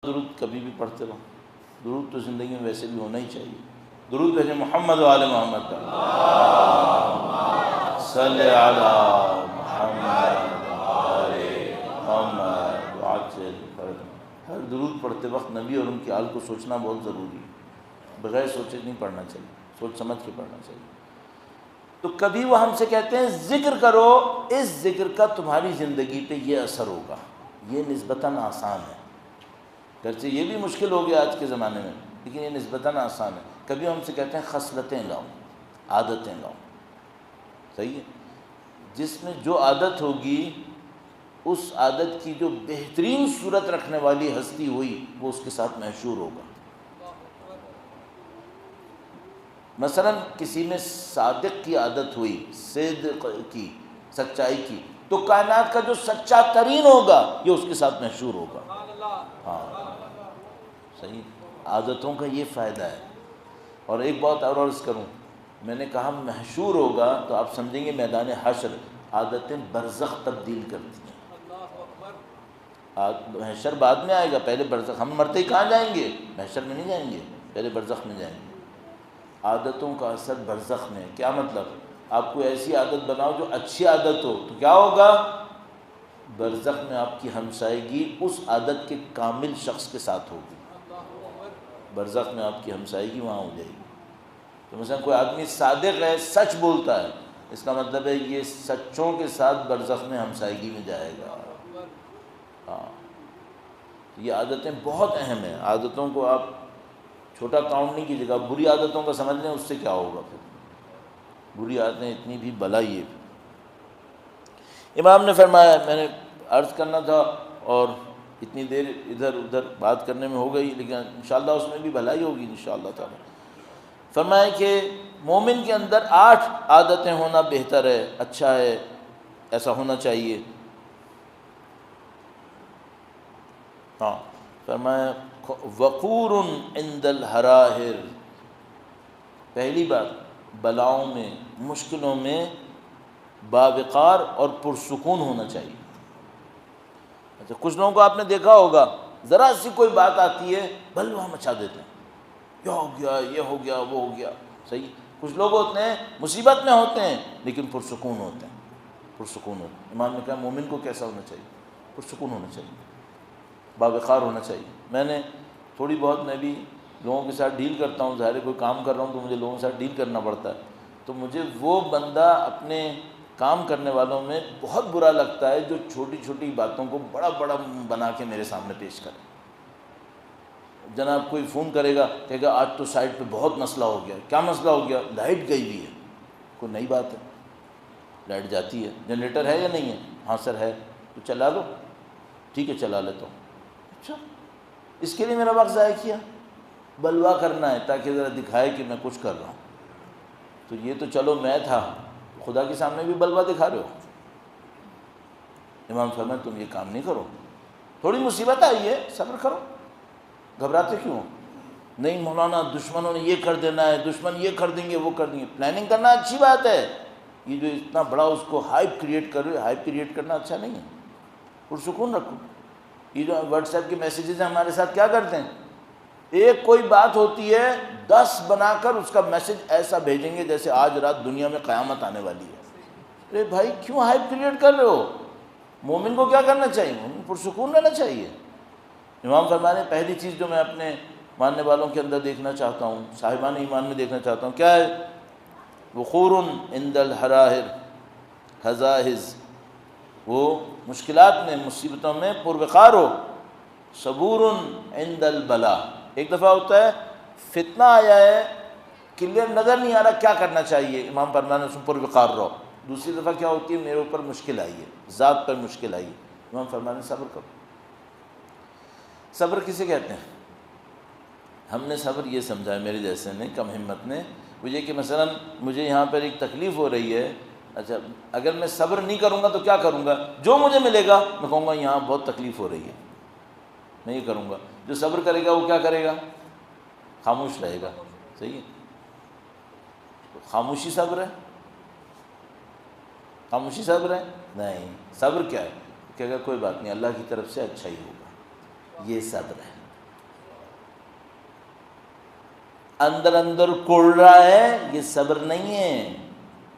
درود کبھی بھی پڑھتے رہو. درود تو زندگی میں ویسے بھی ہونا ہی چاہیے. درود بھیجیں محمد و آل محمد کا. صلی علی محمد و آل محمد وعجل فرج. ہر درود پڑھتے وقت نبی اور ان کی آل کو سوچنا بہت ضروری ہے. بغیر سوچے نہیں پڑھنا چاہیے, سوچ سمجھ کے پڑھنا چاہیے. تو کبھی وہ ہم سے کہتے ہیں ذکر کرو, اس ذکر کا تمہاری زندگی پہ یہ اثر ہوگا. یہ نسبتاً آسان ہے, گرچہ یہ بھی مشکل ہو گیا آج کے زمانے میں, لیکن یہ نسبتاً آسان ہے. کبھی ہم سے کہتے ہیں خصلتیں لاؤ, عادتیں لاؤ. صحیح ہے, جس میں جو عادت ہوگی اس عادت کی جو بہترین صورت رکھنے والی ہستی ہوئی وہ اس کے ساتھ محشور ہوگا. مثلا کسی میں صادق کی عادت ہوئی, صدق کی, سچائی کی, تو کائنات کا جو سچا ترین ہوگا یہ اس کے ساتھ محشور ہوگا. ہاں صحیح, عادتوں کا یہ فائدہ ہے. اور ایک بات اور عرض کروں, میں نے کہا محشور ہوگا تو آپ سمجھیں گے میدان حشر. عادتیں برزخ تبدیل کرتی ہیں. محشر بعد میں آئے گا, پہلے برزخ. ہم مرتے ہی کہاں جائیں گے؟ محشر میں نہیں جائیں گے, پہلے برزخ میں جائیں گے. عادتوں کا اثر برزخ میں. کیا مطلب؟ آپ کو ایسی عادت بناؤ جو اچھی عادت ہو, تو کیا ہوگا؟ برزخ میں آپ کی ہمسائیگی اس عادت کے کامل شخص کے ساتھ ہوگی. برزخ میں آپ کی ہمسائیگی وہاں ہو جائے گی. تو مثلا کوئی آدمی صادق ہے, سچ بولتا ہے, اس کا مطلب ہے یہ سچوں کے ساتھ برزخ میں ہمسائیگی میں جائے گا. ہاں, یہ عادتیں بہت اہم ہیں. عادتوں کو آپ چھوٹا کاؤنٹ نہیں کیجیے گا. بری عادتوں کا سمجھ لیں, اس سے کیا ہوگا پھر. بری عادتیں اتنی بھی بلائی ہے. امام نے فرمایا, میں نے عرض کرنا تھا اور اتنی دیر ادھر ادھر بات کرنے میں ہو گئی, لیکن انشاءاللہ اس میں بھی بھلائی ہوگی انشاءاللہ تعالی. فرمایا کہ مومن کے اندر 8 عادتیں ہونا بہتر ہے, اچھا ہے, ایسا ہونا چاہیے. ہاں, فرمایا وقور عند الحراہر. پہلی بات, بلاؤں میں, مشکلوں میں باوقار اور پرسکون ہونا چاہیے. اچھا, کچھ لوگوں کو آپ نے دیکھا ہوگا ذرا سی کوئی بات آتی ہے بلوہ مچا دیتے ہیں, یہ ہو گیا, یہ ہو گیا, وہ ہو گیا. صحیح, کچھ لوگ ہوتے ہیں مصیبت میں ہوتے ہیں لیکن پرسکون ہوتے ہیں, پرسکون ہوتے ہیں. امام نے کہا مومن کو کیسا ہونا چاہیے؟ پرسکون ہونا چاہیے, باوقار ہونا چاہیے. میں نے تھوڑی بہت, میں بھی لوگوں کے ساتھ ڈیل کرتا ہوں, ظاہر ہے کوئی کام کر رہا ہوں تو مجھے لوگوں کے ساتھ ڈیل کرنا پڑتا ہے. تو مجھے وہ بندہ اپنے کام کرنے والوں میں بہت برا لگتا ہے جو چھوٹی چھوٹی باتوں کو بڑا بڑا بنا کے میرے سامنے پیش کرے. جناب کوئی فون کرے گا, کہے گا آج تو سائٹ پہ بہت مسئلہ ہو گیا. کیا مسئلہ ہو گیا؟ لائٹ گئی ہوئی ہے. کوئی نئی بات ہے, لائٹ جاتی ہے. جنریٹر ہے یا نہیں ہے؟ ہاں سر ہے. تو چلا لو. ٹھیک ہے, چلا لیتا ہوں. اچھا, اس کے لیے میرا وقت ضائع کیا؟ بلوا کرنا ہے تاکہ ذرا دکھائے کہ میں کچھ کر رہا ہوں. تو یہ تو چلو میں تھا, خدا کے سامنے بھی بلوا دکھا رہے ہو. امام فرمائے تم یہ کام نہیں کرو. تھوڑی مصیبت آئی ہے, صبر کرو. گھبراتے کیوں؟ نہیں مولانا دشمنوں نے یہ کر دینا ہے, دشمن یہ کر دیں گے, وہ کر دیں گے. پلاننگ کرنا اچھی بات ہے, یہ جو اتنا بڑا اس کو ہائپ کریٹ کر رہے, ہائپ کریٹ کرنا اچھا نہیں ہے. پرسکون رکھو. یہ جو واٹس ایپ کے میسیجز ہیں ہمارے ساتھ کیا کرتے ہیں, ایک کوئی بات ہوتی ہے 10 بنا کر اس کا میسج ایسا بھیجیں گے جیسے آج رات دنیا میں قیامت آنے والی ہے. ارے بھائی کیوں ہائپ کریٹ کر رہے ہو؟ مومن کو کیا کرنا چاہیے؟ مومن پرسکون رہنا چاہیے. امام فرمانے پہلی چیز جو میں اپنے ماننے والوں کے اندر دیکھنا چاہتا ہوں, صاحبان ایمان میں دیکھنا چاہتا ہوں, کیا ہے؟ وقور عند الحراہر حزاحز. وہ مشکلات میں, مصیبتوں میں پروقار ہو. صبور عند البلا. ایک دفعہ ہوتا ہے فتنہ آیا ہے, کلیئر نظر نہیں آ رہا کیا کرنا چاہیے, امام فرمانے اس میں پروقار رہو. دوسری دفعہ کیا ہوتی ہے, میرے اوپر مشکل آئی ہے, ذات پر مشکل آئی ہے, امام فرمانے صبر کرو. صبر کسے کہتے ہیں؟ ہم نے صبر یہ سمجھا ہے, میرے جیسے نے, کم ہمت نے, وہ یہ کہ مثلا مجھے یہاں پر ایک تکلیف ہو رہی ہے. اچھا, اگر میں صبر نہیں کروں گا تو کیا کروں گا؟ جو مجھے ملے گا میں کہوں گا یہاں بہت تکلیف ہو رہی ہے, میں یہ کروں گا. جو صبر کرے گا وہ کیا کرے گا؟ خاموش رہے گا. صحیح ہے, تو خاموشی صبر ہے؟ خاموشی صبر ہے؟ نہیں. صبر کیا ہے؟ کہے گا کوئی بات نہیں, اللہ کی طرف سے اچھا ہی ہوگا, یہ صبر ہے. اندر اندر کوڑ رہا ہے، یہ صبر نہیں ہے،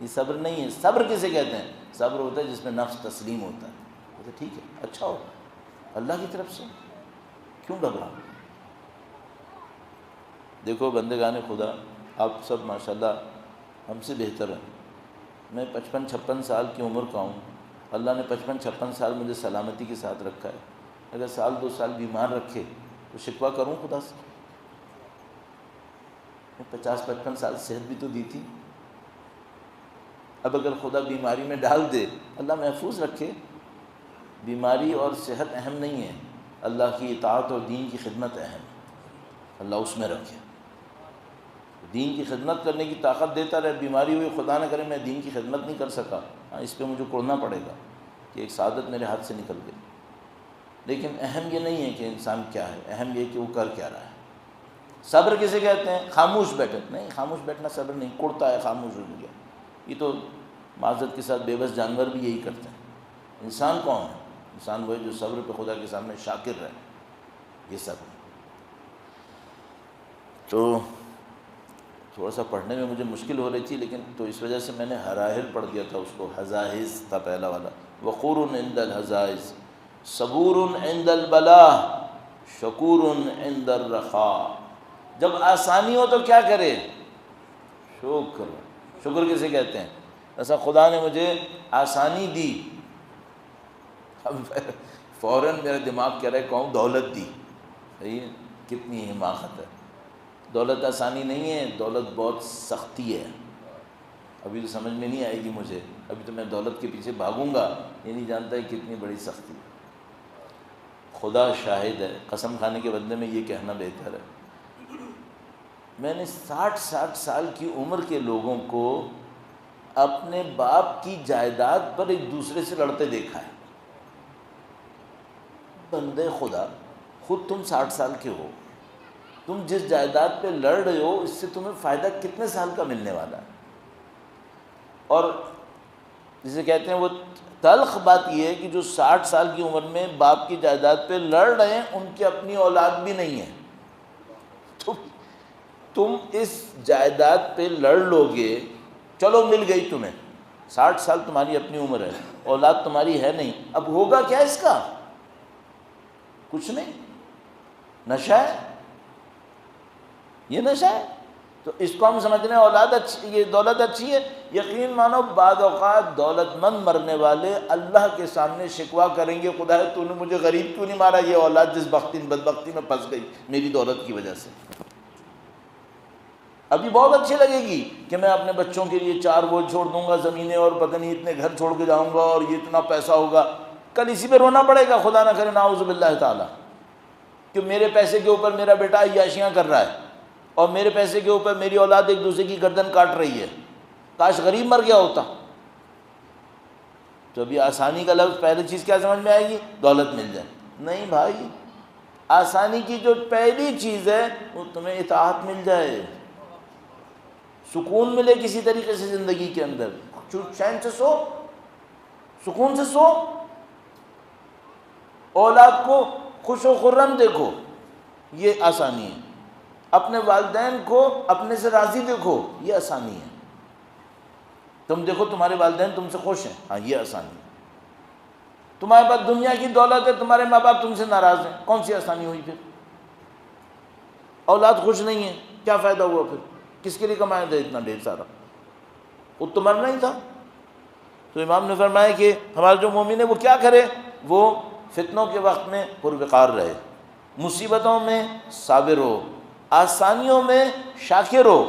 یہ صبر نہیں ہے۔ صبر کسے کہتے ہیں؟ صبر ہوتا ہے جس میں نفس تسلیم ہوتا ہے، تو ٹھیک ہے، اچھا ہو، اللہ کی طرف سے، کیوں گھبراؤ؟ دیکھو بندگان خدا، آپ سب ماشاءاللہ ہم سے بہتر ہیں۔ میں 55-56 سال کی عمر کا ہوں، اللہ نے 55-56 سال مجھے سلامتی کے ساتھ رکھا ہے۔ اگر سال 2 سال بیمار رکھے تو شکوہ کروں خدا سے؟ 50-55 سال صحت بھی تو دی تھی۔ اب اگر خدا بیماری میں ڈال دے، اللہ محفوظ رکھے، بیماری اور صحت اہم نہیں ہے، اللہ کی اطاعت اور دین کی خدمت اہم ہے، اللہ اس میں رکھے۔ دین کی خدمت کرنے کی طاقت دیتا رہے، بیماری ہوئی خدا نہ کرے میں دین کی خدمت نہیں کر سکا، ہاں اس پہ مجھے کوڑنا پڑے گا کہ ایک سعادت میرے ہاتھ سے نکل گئی۔ لیکن اہم یہ نہیں ہے کہ انسان کیا ہے، اہم یہ کہ وہ کر کیا رہا ہے۔ صبر کسے کہتے ہیں؟ خاموش بیٹھے نہیں، خاموش بیٹھنا صبر نہیں، کڑتا ہے خاموش ہو گیا، یہ تو معذرت کے ساتھ بے بس جانور بھی یہی کرتے ہیں۔ انسان کون ہے؟ انسان وہ ہے جو صبر پہ خدا کے سامنے شاکر رہے، یہ صبر۔ تو تھوڑا سا پڑھنے میں مجھے مشکل ہو رہی تھی، لیکن تو اس وجہ سے میں نے ہراہر پڑھ دیا تھا، اس کو حزائز تھا پہلا والا۔ وقور عند الحزائز، صبور عند البلاء، شکور عند الرخاء۔ جب آسانی ہو تو کیا کرے؟ شکر۔ شکر کسے کہتے ہیں؟ ایسا خدا نے مجھے آسانی دی، اب فوراً میرا دماغ کہہ رہا ہے کہوں دولت دی، صحیح ہے؟ کتنی حماقت ہے! دولت آسانی نہیں ہے، دولت بہت سختی ہے۔ ابھی تو سمجھ میں نہیں آئے گی مجھے، ابھی تو میں دولت کے پیچھے بھاگوں گا، یہ نہیں جانتا ہے کتنی بڑی سختی ہے۔ خدا شاہد ہے، قسم کھانے کے بدلے میں یہ کہنا بہتر ہے، میں نے 60 سال کی عمر کے لوگوں کو اپنے باپ کی جائیداد پر ایک دوسرے سے لڑتے دیکھا ہے۔ بندے خدا، خود تم 60 سال کے ہو، تم جس جائیداد پہ لڑ رہے ہو اس سے تمہیں فائدہ کتنے سال کا ملنے والا ہے؟ اور جسے کہتے ہیں وہ تلخ بات یہ ہے کہ جو 60 سال کی عمر میں باپ کی جائیداد پہ لڑ رہے ہیں ان کی اپنی اولاد بھی نہیں ہے۔ تم اس جائیداد پہ لڑ لو گے، چلو مل گئی تمہیں، 60 سال تمہاری اپنی عمر ہے، اولاد تمہاری ہے نہیں، اب ہوگا کیا اس کا؟ کچھ نہیں، نشہ ہے، یہ نشہ ہے۔ تو اس کو ہم سمجھنے اولاد اچھی، یہ دولت اچھی ہے، یقین مانو بعض اوقات دولت مند مرنے والے اللہ کے سامنے شکوہ کریں گے، خدا تو نے مجھے غریب کیوں نہیں مارا، یہ اولاد جس بدبختی میں پھنس گئی میری دولت کی وجہ سے۔ ابھی بہت اچھی لگے گی کہ میں اپنے بچوں کے لیے 4 وہ چھوڑ دوں گا زمینیں، اور پتہ نہیں اتنے گھر چھوڑ کے جاؤں گا، اور یہ اتنا پیسہ ہوگا، کل اسی پہ رونا پڑے گا، خدا نہ کرے نعوذ باللہ تعالیٰ، کہ میرے پیسے کے اوپر میرا بیٹا عیاشیاں کر رہا ہے، اور میرے پیسے کے اوپر میری اولاد ایک دوسرے کی گردن کاٹ رہی ہے، کاش غریب مر گیا ہوتا۔ تو ابھی آسانی کا لفظ پہلی چیز کیا سمجھ میں آئے گی؟ دولت مل جائے۔ نہیں بھائی، آسانی کی جو پہلی چیز ہے وہ تمہیں اطاعت مل جائے، سکون ملے کسی طریقے سے زندگی کے اندر، چین سے سو، سکون سے سو، اولاد کو خوش و خرم دیکھو، یہ آسانی ہے، اپنے والدین کو اپنے سے راضی دیکھو، یہ آسانی ہے، تم دیکھو تمہارے والدین تم سے خوش ہیں، ہاں یہ آسانی ہے، تمہارے پاس دنیا کی دولت ہے، تمہارے ماں باپ تم سے ناراض ہیں، کون سی آسانی ہوئی پھر؟ اولاد خوش نہیں ہے، کیا فائدہ ہوا پھر؟ کس کے لیے کمایا تھا اتنا ڈھیر سارا؟ خود تو مرنا ہی تھا۔ تو امام نے فرمایا کہ ہمارا جو مومن ہے وہ کیا کرے؟ وہ فتنوں کے وقت میں پروقار رہے، مصیبتوں میں صابر ہو، آسانیوں میں شاکر ہو۔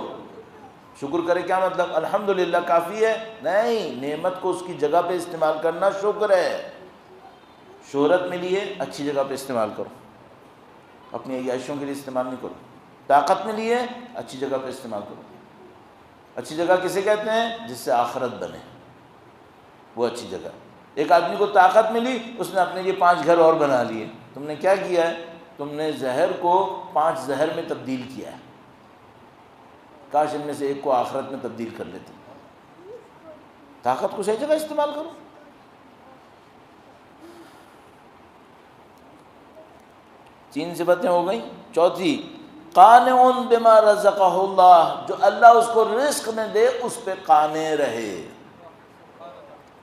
شکر کرے کیا مطلب؟ الحمدللہ کافی ہے؟ نہیں، نعمت کو اس کی جگہ پہ استعمال کرنا شکر ہے۔ شہرت ملی ہے، اچھی جگہ پہ استعمال کرو، اپنی عیاشیوں کے لیے استعمال نہیں کرو۔ طاقت ملی ہے، اچھی جگہ پہ استعمال کرو۔ اچھی جگہ کسے کہتے ہیں؟ جس سے آخرت بنے، وہ اچھی جگہ۔ ایک آدمی کو طاقت ملی، اس نے اپنے لیے 5 گھر اور بنا لیے، تم نے کیا کیا ہے؟ تم نے زہر کو 5 زہر میں تبدیل کیا ہے، کاش ان میں سے ایک کو آخرت میں تبدیل کر لیتے۔ طاقت کو صحیح جگہ استعمال کرو۔ 3 صفتیں ہو گئیں، چوتھی قانع بما رزقہ اللہ، جو اللہ اس کو رزق میں دے اس پہ قانع رہے،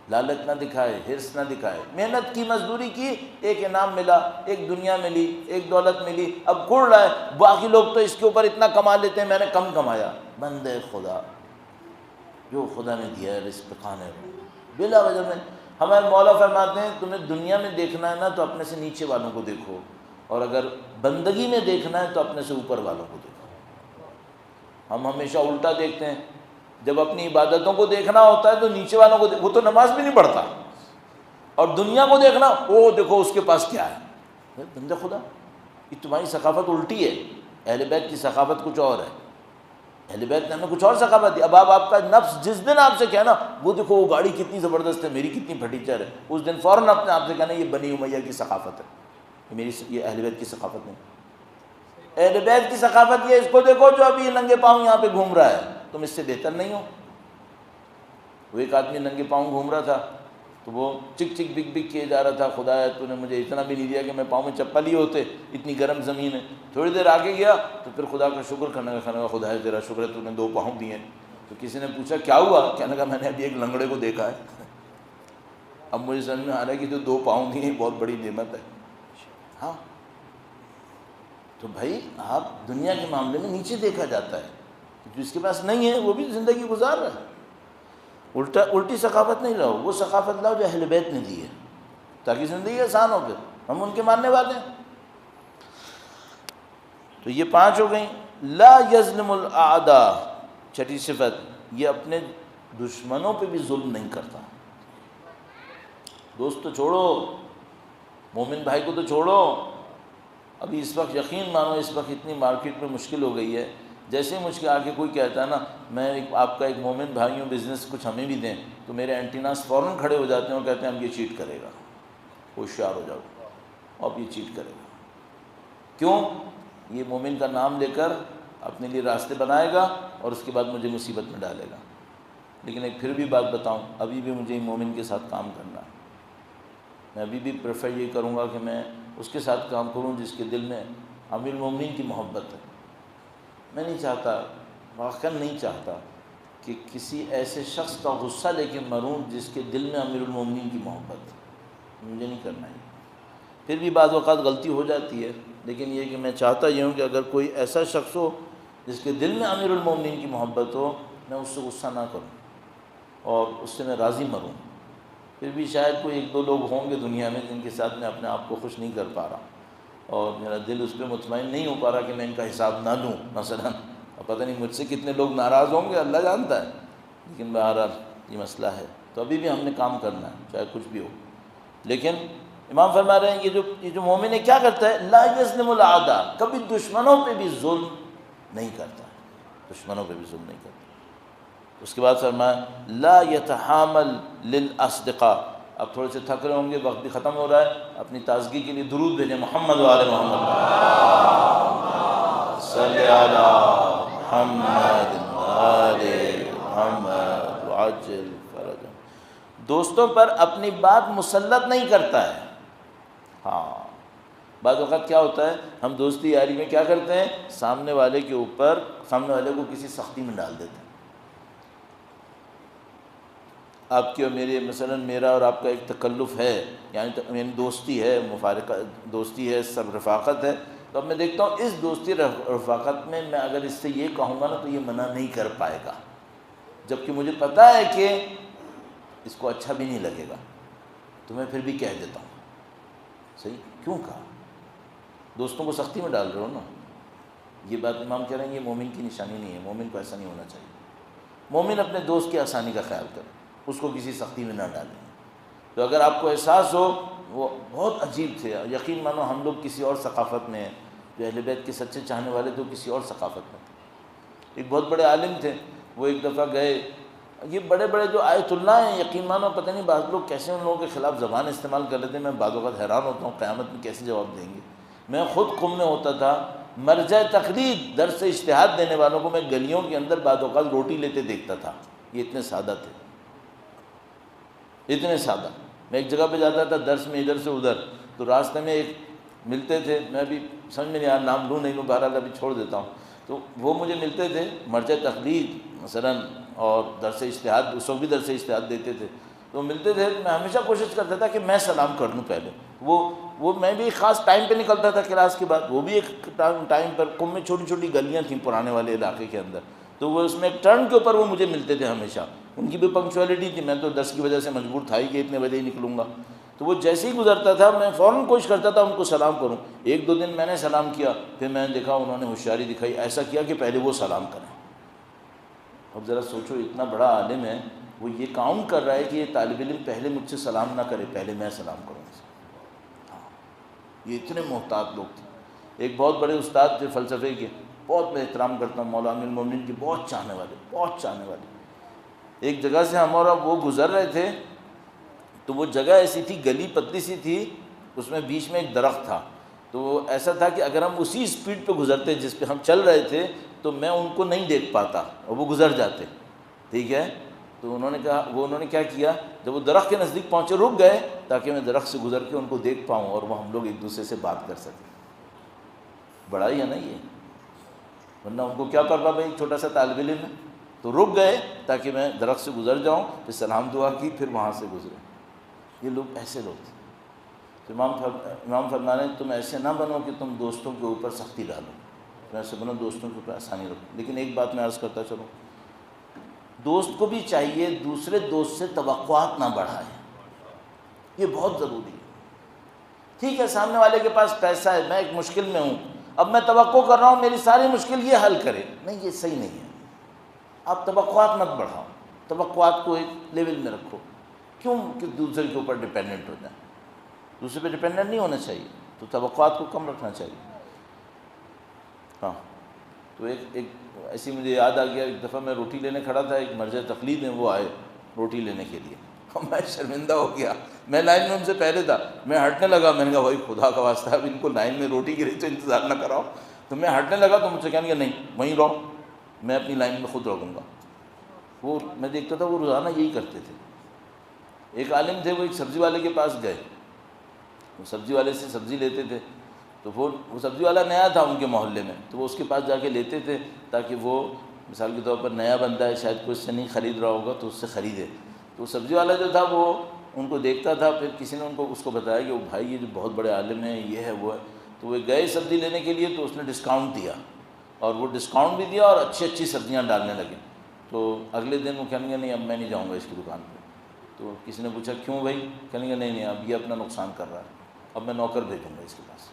لالچ نہ دکھائے، حرص نہ دکھائے، محنت کی، مزدوری کی، ایک انعام ملا، ایک دنیا ملی، ایک دولت ملی، اب گڑ رہا ہے، باقی لوگ تو اس کے اوپر اتنا کما لیتے ہیں، میں نے کم کمایا۔ بندے خدا، جو خدا نے دیا ہے رزق پہ قانع رہو، بلا وجہ میں۔ ہمارے مولا فرماتے ہیں تمہیں دنیا میں دیکھنا ہے نا تو اپنے سے نیچے والوں کو دیکھو، اور اگر بندگی میں دیکھنا ہے تو اپنے سے اوپر والوں کو دیکھو۔ ہم ہمیشہ الٹا دیکھتے ہیں، جب اپنی عبادتوں کو دیکھنا ہوتا ہے تو نیچے والوں کو وہ تو نماز بھی نہیں پڑھتا، اور دنیا کو دیکھنا، وہ دیکھو اس کے پاس کیا ہے۔ بندے خدا، یہ تمہاری ثقافت الٹی ہے، اہل بیت کی ثقافت کچھ اور ہے، اہل بیت نے ہمیں کچھ اور ثقافت دی۔ اب آپ کا نفس جس دن آپ سے کہنا وہ دیکھو وہ گاڑی کتنی زبردست ہے، میری کتنی پھٹیچر ہے، اس دن فوراً اپنے آپ سے کہنا یہ بنی امیہ کی ثقافت ہے، یہ اہل بیت کی ثقافت نہیں۔ اہل بیت کی ثقافت یہ، اس کو دیکھو جو ابھی ننگے پاؤں یہاں پہ گھوم رہا ہے، تم اس سے بہتر نہیں ہو۔ وہ ایک آدمی ننگے پاؤں گھوم رہا تھا تو وہ چک چک بک بک کیے جا رہا تھا، خدایا تو نے مجھے اتنا بھی نہیں دیا کہ میں پاؤں میں چپل ہی ہوتے، اتنی گرم زمین ہے۔ تھوڑی دیر آگے گیا تو پھر خدا کا شکر کرنے لگا، خدایا تیرا شکر ہے تو نے 2 پاؤں دیے۔ تو کسی نے پوچھا کیا ہوا؟ کہنے لگا میں نے ابھی ایک لنگڑے کو دیکھا ہے، اب مجھے سمجھ میں آ رہا ہے کہ جو 2 پاؤں دیے بہت بڑی نعمت ہے۔ ہاں تو بھائی آپ دنیا کے معاملے میں نیچے دیکھا جاتا ہے، جس کے پاس نہیں ہے وہ بھی زندگی گزار رہا ہے۔ الٹی ثقافت نہیں لاؤ، وہ ثقافت لاؤ جو اہل بیت نے دی ہے، تاکہ زندگی آسان ہو۔ پھر ہم ان کے ماننے والے ہیں۔ تو یہ 5 ہو گئیں۔ لا یظلم الاعداء، 6ٹھی صفت، یہ اپنے دشمنوں پہ بھی ظلم نہیں کرتا۔ دوست تو چھوڑو، مومن بھائی کو تو چھوڑو، ابھی اس وقت یقین مانو اس وقت اتنی مارکیٹ میں مشکل ہو گئی ہے، جیسے ہی مجھ کے آگے کوئی کہتا ہے نا میں آپ کا ایک مومن بھائی ہوں، بزنس کچھ ہمیں بھی دیں، تو میرے اینٹیناس فوراً کھڑے ہو جاتے ہیں اور کہتے ہیں ہم یہ چیٹ کرے گا، ہوشیار ہو جاؤ، اب یہ چیٹ کرے گا۔ کیوں؟ یہ مومن کا نام لے کر اپنے لیے راستے بنائے گا اور اس کے بعد مجھے مصیبت میں ڈالے گا۔ لیکن ایک پھر بھی بات بتاؤں، ابھی بھی مجھے مومن کے ساتھ کام کرنا ہے، میں ابھی بھی پریفر یہ کروں گا کہ میں اس کے ساتھ کام کروں جس کے دل میں امیر المومنین کی محبت ہے۔ میں نہیں چاہتا، واقعاً نہیں چاہتا کہ کسی ایسے شخص کا غصہ لے کے مروں جس کے دل میں امیر المومنین کی محبت ہے، مجھے نہیں کرنا ہے۔ پھر بھی بعض اوقات غلطی ہو جاتی ہے، لیکن یہ کہ میں چاہتا یہ ہوں کہ اگر کوئی ایسا شخص ہو جس کے دل میں امیر المومنین کی محبت ہو، میں اس سے غصہ نہ کروں اور اس سے میں راضی مروں۔ پھر بھی شاید کوئی 1-2 لوگ ہوں گے دنیا میں جن کے ساتھ میں اپنے آپ کو خوش نہیں کر پا رہا، اور میرا دل اس پہ مطمئن نہیں ہو پا رہا کہ میں ان کا حساب نہ لوں مثلا، اور پتہ نہیں مجھ سے کتنے لوگ ناراض ہوں گے، اللہ جانتا ہے، لیکن بہرحال یہ مسئلہ ہے۔ تو ابھی بھی ہم نے کام کرنا ہے چاہے کچھ بھی ہو۔ لیکن امام فرما رہے ہیں یہ جو مومن ہے کیا کرتا ہے؟ لا یظلم الاعداء، کبھی دشمنوں پہ بھی ظلم نہیں کرتا، دشمنوں پہ بھی ظلم نہیں کرتا۔ اس کے بعد فرمایا لا یتحامل للاصدقاء۔ اب تھوڑے سے تھک رہے ہوں گے، وقت بھی ختم ہو رہا ہے، اپنی تازگی کے لیے درود بھیجیں، محمد و آل محمد صلی علی محمد آل محمد وعجل فرجہ۔ دوستوں پر اپنی بات مسلط نہیں کرتا ہے۔ ہاں بعض اوقات کیا ہوتا ہے، ہم دوستی یاری میں کیا کرتے ہیں، سامنے والے کے اوپر، سامنے والے کو کسی سختی میں ڈال دیتے ہیں۔ آپ کی اور میرے مثلا میرا اور آپ کا ایک تکلف ہے، یعنی دوستی ہے، مفارقہ دوستی ہے، سب رفاقت ہے، تو اب میں دیکھتا ہوں اس دوستی رفاقت میں میں اگر اس سے یہ کہوں گا نا تو یہ منع نہیں کر پائے گا، جبکہ مجھے پتہ ہے کہ اس کو اچھا بھی نہیں لگے گا، تو میں پھر بھی کہہ دیتا ہوں۔ صحیح کیوں کہا؟ دوستوں کو سختی میں ڈال رہے ہو نا۔ یہ بات امام کہہ رہے ہیں یہ مومن کی نشانی نہیں ہے، مومن کو ایسا نہیں ہونا چاہیے۔ مومن اپنے دوست کی آسانی کا خیال کرے، اس کو کسی سختی میں نہ ڈالیں۔ تو اگر آپ کو احساس ہو وہ بہت عجیب تھے، یقین مانو ہم لوگ کسی اور ثقافت میں ہیں، جو اہل بیت کے سچے چاہنے والے تھے وہ کسی اور ثقافت میں تھے۔ ایک بہت بڑے عالم تھے، وہ ایک دفعہ گئے، یہ بڑے بڑے جو آیت اللہ ہیں، یقین مانو پتہ نہیں بعض لوگ کیسے ان لوگوں کے خلاف زبان استعمال کر لیتے ہیں، میں بعض اوقات حیران ہوتا ہوں قیامت میں کیسے جواب دیں گے۔ میں خود قم میں ہوتا تھا، مرجع تقلید درس اجتہاد دینے والوں کو میں گلیوں کے اندر بعض اوقات روٹی لیتے دیکھتا تھا، یہ اتنے سادہ تھے، اتنے سادہ۔ میں ایک جگہ پہ جاتا تھا درس میں، ادھر سے ادھر، تو راستے میں ایک ملتے تھے، میں بھی سمجھ میں نہیں آیا نام لوں نہیں لوں، بہرحال ابھی چھوڑ دیتا ہوں. تو وہ مجھے ملتے تھے مرجع تقلید مثلاً اور درس اجتہاد، اس وقت بھی درس اجتہاد دیتے تھے. تو ملتے تھے، میں ہمیشہ کوشش کرتا تھا کہ میں سلام کر لوں پہلے. وہ میں بھی ایک خاص ٹائم پہ نکلتا تھا کلاس کے بعد، وہ بھی ایک ٹائم پر. قم میں چھوٹی چھوٹی گلیاں تھیں پرانے والے علاقے کے اندر، تو وہ اس میں ایک ٹرن کے اوپر وہ مجھے ملتے تھے ہمیشہ. ان کی بھی پنکچولیٹی تھی، میں تو درس کی وجہ سے مجبور تھا ہی کہ اتنے بجے ہی نکلوں گا. تو وہ جیسے ہی گزرتا تھا میں فوراً کوشش کرتا تھا ان کو سلام کروں. ایک دو دن میں نے سلام کیا، پھر میں نے دیکھا انہوں نے ہوشیاری دکھائی، ایسا کیا کہ پہلے وہ سلام کریں. اب ذرا سوچو، اتنا بڑا عالم ہے، وہ یہ کاؤنٹ کر رہا ہے کہ یہ طالب علم پہلے مجھ سے سلام نہ کرے، پہلے میں سلام کروں. یہ اتنے محتاط لوگ تھے. ایک بہت بڑے استاد تھے فلسفے کے، بہت میں احترام کرتا ہوں، مولانا امیر المومنین کے بہت چاہنے والے. ایک جگہ سے ہم اور وہ گزر رہے تھے، تو وہ جگہ ایسی تھی، گلی پتلی سی تھی، اس میں بیچ میں ایک درخت تھا. تو ایسا تھا کہ اگر ہم اسی اسپیڈ پہ گزرتے جس پہ ہم چل رہے تھے تو میں ان کو نہیں دیکھ پاتا اور وہ گزر جاتے. ٹھیک ہے. تو انہوں نے کیا کیا، جب وہ درخت کے نزدیک پہنچے رک گئے تاکہ میں درخت سے گزر کے ان کو دیکھ پاؤں اور وہ ہم لوگ ایک دوسرے سے بات کر سکیں. بڑا ہی ہے نا یہ، ورنہ ان کو کیا پرواہ، بھائی چھوٹا سا طالب علم ہے. تو رک گئے تاکہ میں درخت سے گزر جاؤں، پھر سلام دعا کی، پھر وہاں سے گزرے. یہ لوگ ایسے لوگ تھے. تو امام فرمانے تم ایسے نہ بنو کہ تم دوستوں کے اوپر سختی ڈالو، تم ایسے بنو دوستوں کے اوپر آسانی رکھو. لیکن ایک بات میں عرض کرتا چلوں، دوست کو بھی چاہیے دوسرے دوست سے توقعات نہ بڑھائے، یہ بہت ضروری ہے. ٹھیک ہے، سامنے والے کے پاس پیسہ ہے، میں ایک مشکل میں ہوں، اب میں توقع کر رہا ہوں میری ساری مشکل یہ حل کرے، نہیں، یہ صحیح نہیں ہے. آپ توقعات مت بڑھاؤ، توقعات کو ایک لیول میں رکھو. کیوں کہ دوسرے کے اوپر ڈپینڈنٹ ہو جائیں، دوسرے پہ ڈپینڈنٹ نہیں ہونا چاہیے، تو توقعات کو کم رکھنا چاہیے. ہاں. تو ایک ایسی مجھے یاد آ گیا، ایک دفعہ میں روٹی لینے کھڑا تھا، ایک مرجع تقلید میں وہ آئے روٹی لینے کے لیے، میں شرمندہ ہو گیا. میں لائن میں ان سے پہلے تھا، میں ہٹنے لگا. میں نے کہا بھائی خدا کا واسطہ اب ان کو لائن میں روٹی کے لیے تو انتظار نہ کراؤ. تو میں ہٹنے لگا تو مجھ سے کہنے لگا نہیں وہیں رہو، میں اپنی لائن میں خود رہوں گا. وہ میں دیکھتا تھا وہ روزانہ یہی کرتے تھے. ایک عالم تھے، وہ ایک سبزی والے کے پاس گئے، وہ سبزی والے سے سبزی لیتے تھے. تو وہ سبزی والا نیا تھا ان کے محلے میں، تو وہ اس کے پاس جا کے لیتے تھے تاکہ وہ مثال کے طور پر نیا بندہ ہے، شاید کوئی اس سے نہیں خرید رہا ہوگا تو اس سے خریدے. تو سبزی والا جو تھا وہ ان کو دیکھتا تھا. پھر کسی نے اس کو بتایا کہ وہ بھائی یہ جو بہت بڑے عالم ہیں، یہ ہے وہ ہے. تو وہ گئے سبزی لینے کے لیے، تو اس نے ڈسکاؤنٹ دیا، اور وہ ڈسکاؤنٹ بھی دیا اور اچھی سبزیاں ڈالنے لگے. تو اگلے دن وہ کہنے گا نہیں اب میں نہیں جاؤں گا اس کی دکان پہ. تو کسی نے پوچھا کیوں بھائی؟ کہنے گا نہیں اب یہ اپنا نقصان کر رہا ہے، اب میں نوکر بھیجوں گا اس کے پاس.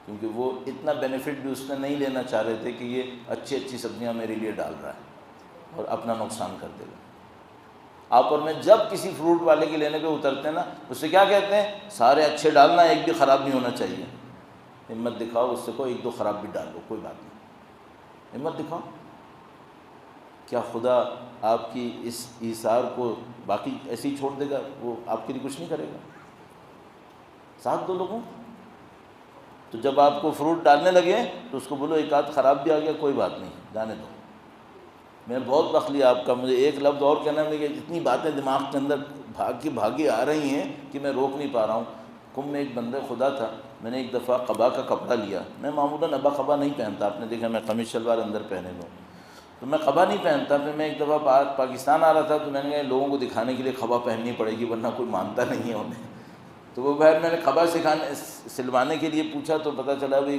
کیونکہ وہ اتنا بینیفٹ بھی اس نے نہیں لینا چاہ رہے تھے کہ یہ اچھی سبزیاں میرے لیے ڈال رہا ہے اور اپنا نقصان کر دے گا. آپ اور میں جب کسی فروٹ والے کے لینے پہ اترتے ہیں نا، اس سے کیا کہتے ہیں؟ سارے اچھے ڈالنا، ایک بھی خراب نہیں ہونا چاہیے. ہمت دکھاؤ، اس سے کوئی ایک دو خراب بھی ڈال دو، کوئی بات نہیں، ہمت دکھاؤ. کیا خدا آپ کی اس ایثار کو باقی ایسے ہی چھوڑ دے گا؟ وہ آپ کے لیے کچھ نہیں کرے گا. ساتھ دو لوگوں. تو جب آپ کو فروٹ ڈالنے لگے تو اس کو بولو ایک آدھ خراب بھی آ گیا کوئی بات نہیں، جانے دو. میں بہت وقت لیا آپ کا، مجھے ایک لفظ اور کہنا ہے کہ اتنی باتیں دماغ کے اندر بھاگی آ رہی ہیں کہ میں روک نہیں پا رہا ہوں. قم میں ایک بندہ خدا تھا، میں نے ایک دفعہ قبا کا کپڑا لیا. میں معمولاً ابا قبا نہیں پہنتا، آپ نے دیکھا میں قمیص شلوار اندر پہنے ہوں، تو میں قبا نہیں پہنتا. پھر میں ایک دفعہ پاکستان آ رہا تھا، تو میں نے کہا لوگوں کو دکھانے کے لیے قبا پہننی پڑے گی ورنہ کوئی مانتا نہیں ہے انہیں. تو وہ بہر میں نے قبا سلوانے کے لیے پوچھا تو پتہ چلا وہ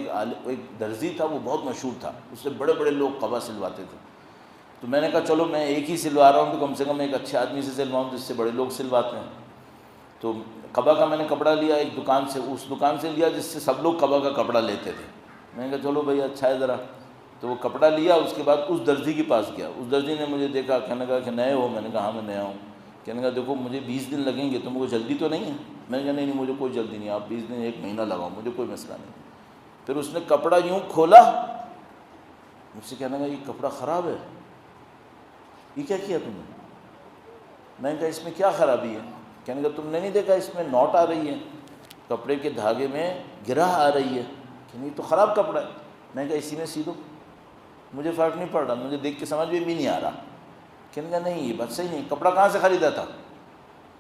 ایک درزی تھا، وہ بہت مشہور تھا، اس سے بڑے بڑے لوگ قبا سلواتے تھے. تو میں نے کہا چلو میں ایک ہی سلوا رہا ہوں تو کم سے کم ایک اچھے آدمی سے سلواؤں جس سے بڑے لوگ سلواتے ہیں. تو قبا کا میں نے کپڑا لیا ایک دکان سے، اس دکان سے لیا جس سے سب لوگ قبا کا کپڑا لیتے تھے. میں نے کہا چلو بھائی اچھا ہے ذرا. تو وہ کپڑا لیا، اس کے بعد اس درزی کے پاس گیا. اس درزی نے مجھے دیکھا، کہنے لگا کہ نئے ہو؟ میں نے کہا ہاں میں نیا ہوں. کہنے لگا دیکھو مجھے 20 دن لگیں گے، تم کو جلدی تو نہیں ہے؟ میں نے کہا نہیں مجھے کوئی جلدی نہیں، آپ 20 دن 1 مہینہ لگاؤ، مجھے کوئی مسئلہ نہیں. پھر اس نے کپڑا یوں کھولا، مجھ سے کہنے لگا یہ کپڑا خراب ہے، یہ کیا کیا تم نے؟ میں نے کہا اس میں کیا خرابی ہے؟ کہنے لگا تم نے نہیں دیکھا اس میں نوٹ آ رہی ہے، کپڑے کے دھاگے میں گرہ آ رہی ہے، کہ یہ تو خراب کپڑا ہے. میں نے کہا اسی میں سی دو، مجھے فرق نہیں پڑ رہا، مجھے دیکھ کے سمجھ میں بھی نہیں آ رہا. کہنے لگا نہیں یہ بات صحیح نہیں. کپڑا کہاں سے خریدا تھا؟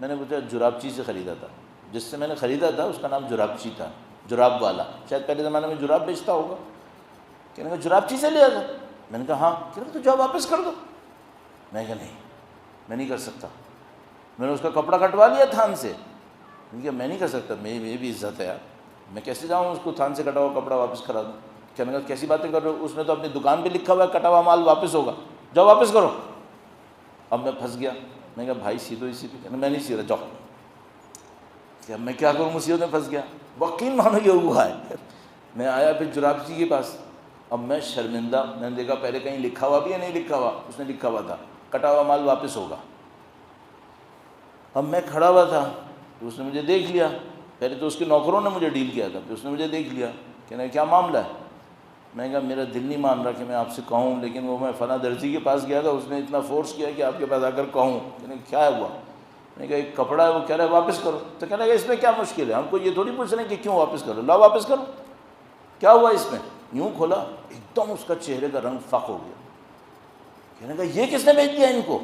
میں نے پوچھا جرابچی سے خریدا تھا. جس سے میں نے خریدا تھا اس کا نام جرابچی تھا. جراب والا، شاید پہلے زمانے میں جراب بیچتا ہوگا. کہنے کا جراب چیزیں لے آتا. میں نے کہا ہاں. کہنے کا تو جاؤ واپس کر دو. میں نے کہا نہیں میں نہیں کر سکتا. میں نے اس کا کپڑا کٹوا لیا تھان سے. میں نے کہا میں نہیں کر سکتا، میری بھی عزت ہے یار، میں کیسے جاؤں اس کو تھان سے کٹا ہوا کپڑا واپس کرا دوں. کہنے کا کیسی باتیں کر رہے ہو، اس نے تو اپنی دکان پہ لکھا ہوا ہے کٹا ہوا مال واپس ہوگا، جاؤ واپس کرو. اب میں پھنس گیا. میں نے کہا بھائی سی دو اسی پہ. کہنا میں نہیں سی رہا، جاؤ. کہ اب میں کیا کروں، مصیبت میں پھنس گیا. یقین مانو یہ ہوا ہے. میں آیا پھر جراب جی کے پاس. اب میں شرمندہ. میں نے دیکھا پہلے کہیں لکھا ہوا بھی ہے نہیں لکھا ہوا. اس نے لکھا ہوا تھا کٹا ہوا مال واپس ہوگا. اب میں کھڑا ہوا تھا تو اس نے مجھے دیکھ لیا. پہلے تو اس کے نوکروں نے مجھے ڈیل کیا تھا، پھر اس نے مجھے دیکھ لیا. کہنا کیا معاملہ ہے. میں نے کہا میرا دل نہیں مان رہا کہ میں آپ سے کہوں، لیکن وہ میں فلاں درزی کے پاس گیا تھا، اس نے اتنا فورس کیا کہ آپ کے پاس آ کر کہوں. کہنے کیا ہے ہوا. میں نے کہا ایک کپڑا ہے وہ کہہ رہا ہے واپس کرو. تو کہنے لگا اس میں کیا مشکل ہے، ہم کو یہ تھوڑی پوچھ رہے ہیں کہ کیوں واپس کرو، لاؤ واپس کرو. کیا ہوا اس میں. یوں کھولا، ایک دم اس کا چہرے کا رنگ فاق ہو گیا. کہنے لگا یہ کس نے بیچ دیا ان کو.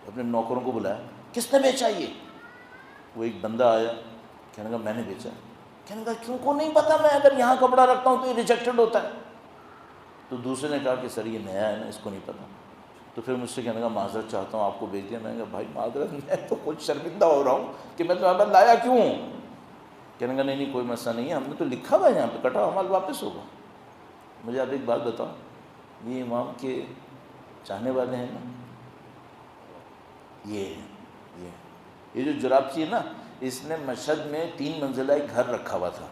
اپنے نوکروں کو بلایا، کس نے بیچا یہ. وہ ایک بندہ آیا. کہنے لگا میں نے بیچا. کہنے لگا کیوں کو نہیں پتا، میں اگر یہاں کپڑا رکھتا ہوں تو یہ ریجیکٹڈ ہوتا ہے. تو دوسرے نے کہا کہ سر یہ نیا ہے نا، اس کو نہیں پتا. تو پھر مجھ سے کہنے لگا معذرت چاہتا ہوں آپ کو بیچ دیا. میں نے کہا بھائی معذرت، میں تو کچھ شرمندہ ہو رہا ہوں کہ میں تمہارے پاس لایا کیوں ہوں. کہنے لگا نہیں کوئی مسئلہ نہیں ہے، ہم نے تو لکھا ہوا ہے یہاں پہ کٹا ہوا مال واپس ہوگا. مجھے آپ ایک بات بتاؤ، یہ امام کے چاہنے والے ہیں نا، یہ جو جرابچی ہے نا، اس نے مشہد میں 3 منزلہ ایک گھر رکھا ہوا تھا.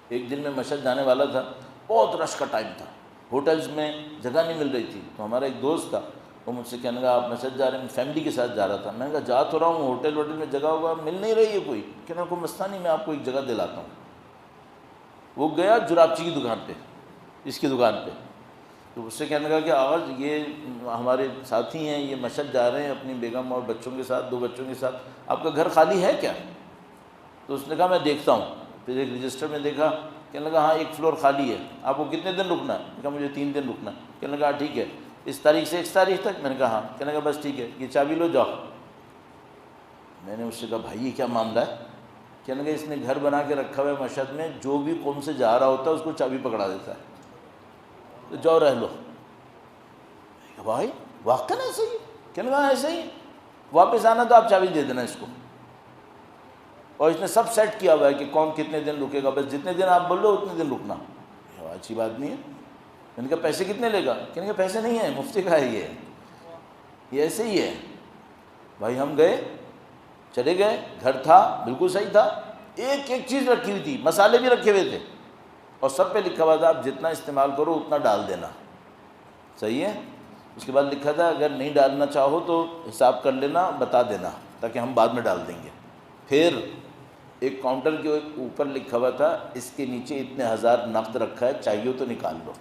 ایک دن میں مشہد جانے والا تھا، بہت رش کا ٹائم تھا، ہوٹلز میں جگہ نہیں مل رہی تھی. تو ہمارا ایک دوست تھا، وہ مجھ سے کہنے لگا آپ مشہد جا رہے ہیں، فیملی کے ساتھ جا رہا تھا. میں نے کہا جا تو رہا ہوں، ہوٹل میں جگہ ہوگا مل نہیں رہی ہے کوئی. کہنے لگا کوئی مسئلہ نہیں، میں آپ کو ایک جگہ دلاتا ہوں. وہ گیا جرابچی کی دکان پہ، اس کی دکان پہ. تو اس سے کہنے لگا کہ آغاز یہ ہمارے ساتھی ہیں، یہ مشہد جا رہے ہیں اپنی بیگم اور بچوں کے ساتھ، 2 بچوں کے ساتھ، آپ کا گھر خالی ہے کیا. تو اس نے کہا میں دیکھتا ہوں. پھر ایک رجسٹر میں دیکھا. کہنے لگا ہاں 1 فلور خالی ہے، آپ کو کتنے دن رکنا ہے. میں نے کہا مجھے 3 دن رکنا ہے. کہنے لگا ٹھیک ہے، اس تاریخ سے اس تاریخ تک. میں نے کہا ہاں. کہنے لگا بس ٹھیک ہے، یہ چابی لو جاؤ. میں نے اس سے کہا بھائی یہ کیا معاملہ ہے. کہنے لگا اس نے گھر بنا کے رکھا ہوا ہے مشہد میں، جو بھی قوم سے جا رہا ہوتا ہے اس کو چابی پکڑا دیتا ہے، تو جاؤ رہ لو. بھائی واقعا ایسے ہی. کہنے لگا ایسے ہی، واپس آنا تو آپ چابی دے دینا اس کو. اور اس نے سب سیٹ کیا ہوا ہے کہ کون کتنے دن رکے گا، بس جتنے دن آپ بول لو اتنے دن رکنا. اچھی بات نہیں ہے. میں نے کہا پیسے کتنے لے گا. کہنے کہ پیسے نہیں ہیں، مفتی کا ہے یہ ایسے ہی ہے. بھائی ہم گئے، چلے گئے، گھر تھا بالکل صحیح تھا، ایک چیز رکھی ہوئی تھی، مسالے بھی رکھے ہوئے تھے، اور سب پہ لکھا ہوا تھا آپ جتنا استعمال کرو اتنا ڈال دینا. صحیح ہے. اس کے بعد لکھا تھا اگر نہیں ڈالنا چاہو تو حساب کر لینا، بتا دینا تاکہ ہم بعد میں ڈال دیں گے. پھر ایک کاؤنٹر کے اوپر لکھا ہوا تھا اس کے نیچے اتنے 1000 نقد رکھا ہے، چاہیے تو نکال لو.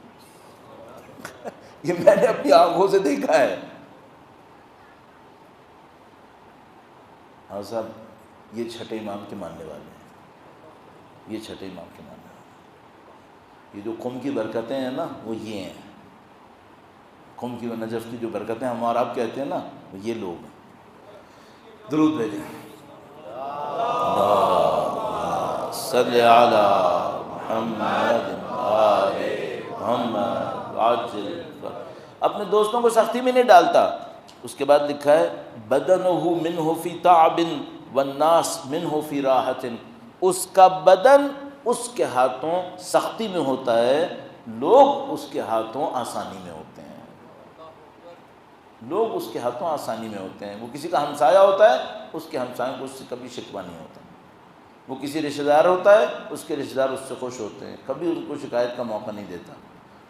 یہ میں نے اپنی آنکھوں سے دیکھا ہے. ہاں صاحب یہ چھٹے امام کے ماننے والے ہیں، یہ چھٹے امام کے ماننے والے ہیں. یہ جو قم کی برکتیں ہیں نا وہ یہ ہیں، قم کی و نجف کی جو برکتیں ہم اور آپ کہتے ہیں نا، وہ یہ لوگ ہیں. درود بھیجیں. صلی علی محمد آل محمد عاجل. اپنے دوستوں کو سختی میں نہیں ڈالتا. اس کے بعد لکھا ہے بدنہ منہ فی تعب والناس منہ فی راحت. اس کا بدن اس کے ہاتھوں سختی میں ہوتا ہے، لوگ اس کے ہاتھوں آسانی میں ہوتے ہیں. لوگ اس کے ہاتھوں آسانی میں ہوتے ہیں. وہ کسی کا ہمسایہ ہوتا ہے، اس کے ہمسایوں کو اس سے کبھی شکوہ نہیں ہوتا. وہ کسی رشتہ دار ہوتا ہے، اس کے رشتہ دار اس سے خوش ہوتے ہیں، کبھی اس کو شکایت کا موقع نہیں دیتا.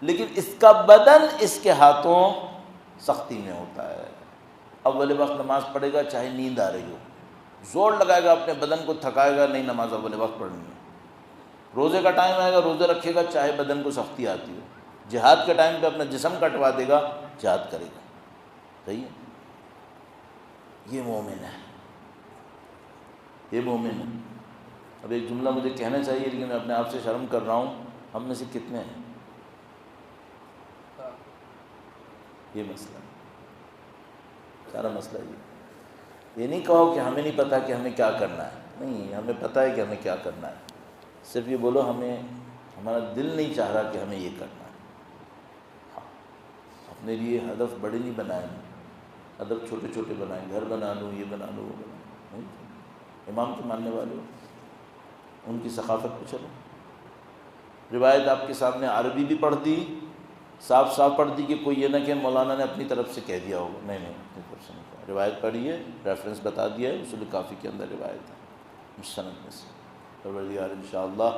لیکن اس کا بدن اس کے ہاتھوں سختی میں ہوتا ہے. اول وقت نماز پڑھے گا چاہے نیند آ رہی ہو، زور لگائے گا اپنے بدن کو، تھکائے گا نہیں نماز اول وقت پڑھنی ہے. روزے کا ٹائم آئے گا روزے رکھے گا چاہے بدن کو سختی آتی ہو. جہاد کے ٹائم پہ اپنا جسم کٹوا دے گا، جہاد کرے گا. صحیح ہے. یہ مومن ہے، یہ مومن ہے. اب ایک جملہ مجھے کہنا چاہیے لیکن میں اپنے آپ سے شرم کر رہا ہوں، ہم میں سے کتنے ہیں؟ یہ مسئلہ ہے، سارا مسئلہ یہ نہیں کہو کہ ہمیں نہیں پتہ کہ ہمیں کیا کرنا ہے. نہیں، ہمیں پتہ ہے کہ ہمیں کیا کرنا ہے، صرف یہ بولو ہمیں ہمارا دل نہیں چاہ رہا کہ ہمیں یہ کرنا ہے۔ ہاں، اپنے لیے ہدف بڑے نہیں بنائیں، ہدف چھوٹے چھوٹے بنائیں، گھر بنا لوں، یہ بنا لوں، وہ بنا لوں۔ نہیں، امام کے ماننے والے ہو، ان کی ثقافت پہ چلو۔ روایت آپ کے سامنے عربی بھی پڑھ دی، صاف صاف پڑھ دی کہ کوئی یہ نہ کہ مولانا نے اپنی طرف سے کہہ دیا ہوگا، نہیں نہیں، اپنی طرف سے نہیں کہا، روایت پڑھی ہے، ریفرنس بتا دیا ہے، اصول کافی کے اندر روایت ہے مستند میں سے۔ پروردگار انشاءاللہ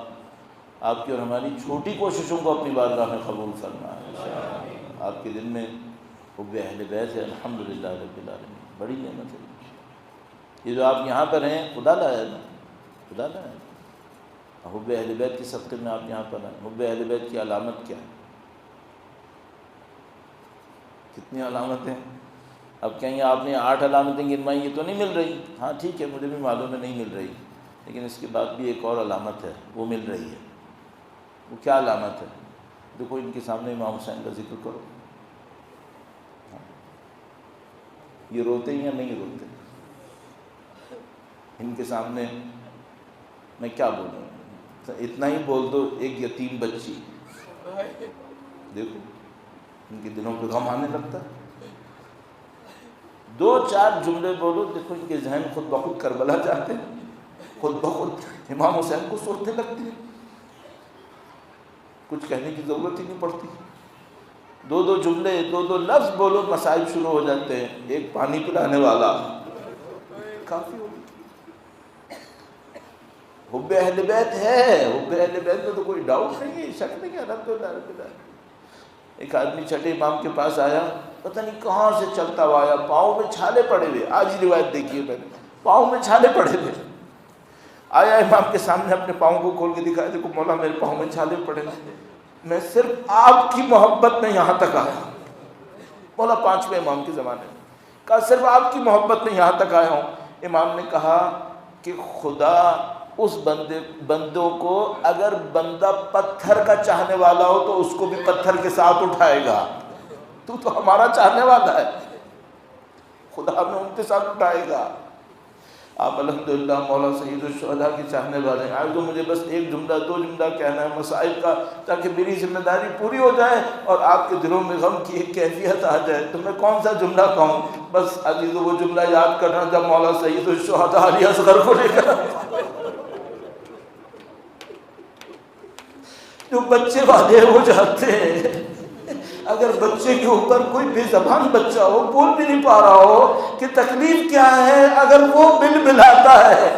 آپ کی اور ہماری چھوٹی کوششوں کو اپنی بارگاہ میں قبول فرمائے انشاءاللہ۔ آپ کے دل میں حب اہل بیت ہے، الحمدللہ رب العالمین، بڑی نعمت ہے یہ جو آپ یہاں پر ہیں، خدا لایا ہے نا، خدا لایا ہے۔ حب اہل بیت کے صدقے میں آپ یہاں پر ہیں۔ حب اہل بیت کی علامت کیا ہے؟ کتنی علامتیں؟ اب کہیں آپ نے 8 علامتیں گنوائی، یہ تو نہیں مل رہی، ہاں ٹھیک ہے، مجھے بھی معلوم ہے نہیں مل رہی، لیکن اس کے بعد بھی ایک اور علامت ہے، وہ مل رہی ہے۔ وہ کیا علامت ہے؟ دیکھو ان کے سامنے امام حسین کا ذکر کرو، یہ روتے یا نہیں روتے؟ ان کے سامنے میں کیا بولوں؟ اتنا ہی بول دو، ایک یتیم بچی، دیکھو ان کے دلوں پہ غم آنے لگتا ہے۔ 2-4 جملے بولو، دیکھو ان کے ذہن خود بخود کربلا جاتے ہیں، خود بخود امام حسین کو سوچنے لگتے ہیں، کچھ کہنے کی ضرورت ہی نہیں پڑتی۔ 2 جملے، 2 لفظ بولو، مسائل شروع ہو جاتے ہیں۔ ایک پانی پلانے والا کافی ہو۔ حب اہل بیت ہے، حب اہل بیت میں تو کوئی ڈاؤٹ نہیں ہے، شک نہیں ہے، الحمدللہ رب العالمین۔ ایک آدمی چھٹے امام کے پاس آیا، پتہ نہیں کہاں سے چلتا ہوا آیا، پاؤں میں چھالے پڑے ہوئے، آج ہی روایت دیکھیے میں نے، پاؤں میں چھالے پڑے ہوئے آیا امام کے سامنے، اپنے پاؤں کو کھول کے دکھایا، دیکھو مولا میرے پاؤں میں چھالے پڑے ہوئے، میں صرف آپ کی محبت میں یہاں تک آیا۔ مولا 5ویں امام کے زمانے میں کہا صرف آپ کی محبت میں یہاں تک آیا ہوں۔ امام نے کہا کہ خدا اس بندوں کو، اگر بندہ پتھر کا چاہنے والا ہو تو اس کو بھی پتھر کے ساتھ اٹھائے گا، تو ہمارا چاہنے والا ہے، خدا ہمیں ان کے ساتھ اٹھائے گا۔ آپ الحمدللہ مولا سید الشہداء کے چاہنے والے ہیں۔ آج تو مجھے بس 1 جملہ 2 جملہ کہنا ہے مسائل کا، تاکہ میری ذمہ داری پوری ہو جائے اور آپ کے دلوں میں غم کی ایک کیفیت آ جائے۔ تو میں کون سا جملہ کہوں؟ بس عزیزو وہ جملہ یاد کرنا جب مولا سید الشہداء علی اصغر کو لے کر، جو بچے والے ہو جاتے ہیں، اگر بچے کے اوپر کوئی بے زبان بچہ ہو، بول بھی نہیں پا رہا ہو کہ تکلیف کیا ہے، اگر وہ بل بلاتا ہے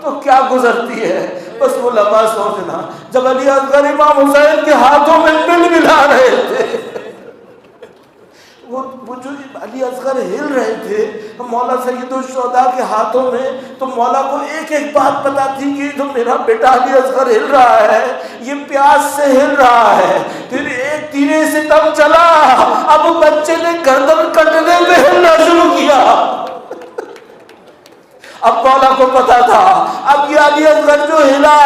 تو کیا گزرتی ہے، بس وہ لمحہ سوچنا جب علی اصغر امام حسین کے ہاتھوں میں بل بلا رہے تھے، وہ جو علی اصغر ہل رہے تھے مولا سید الشہداء کے ہاتھوں میں، تو مولا کو ایک ایک بات پتا تھی کہ جو میرا بیٹا علی اصغر ہل رہا ہے یہ پیاس سے ہل رہا ہے۔ پھر ایک تیرے سے تب چلا، اب بچے نے گردن کٹنے میں ہلنا شروع کیا۔ اب مولا کو پتا تھا اب یہ علی اصغر جو ہلا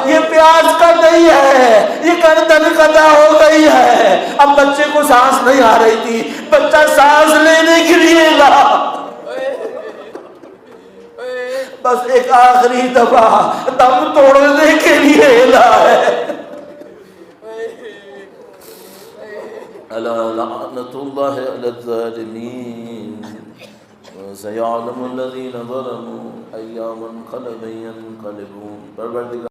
یہ پیاس کا نہیں ہے، یہ گردن قطع ہو گئی ہے۔ اب بچے کو سانس نہیں آ رہی تھی، بچہ سانس لینے کے لیے ہلا، بس ایک آخری دفعہ دم توڑنے کے لیے ہلا ہے۔ الا لعنت اللہ علی الظالمین سيعلم الذين ظلموا أي منقلب ينقلبون۔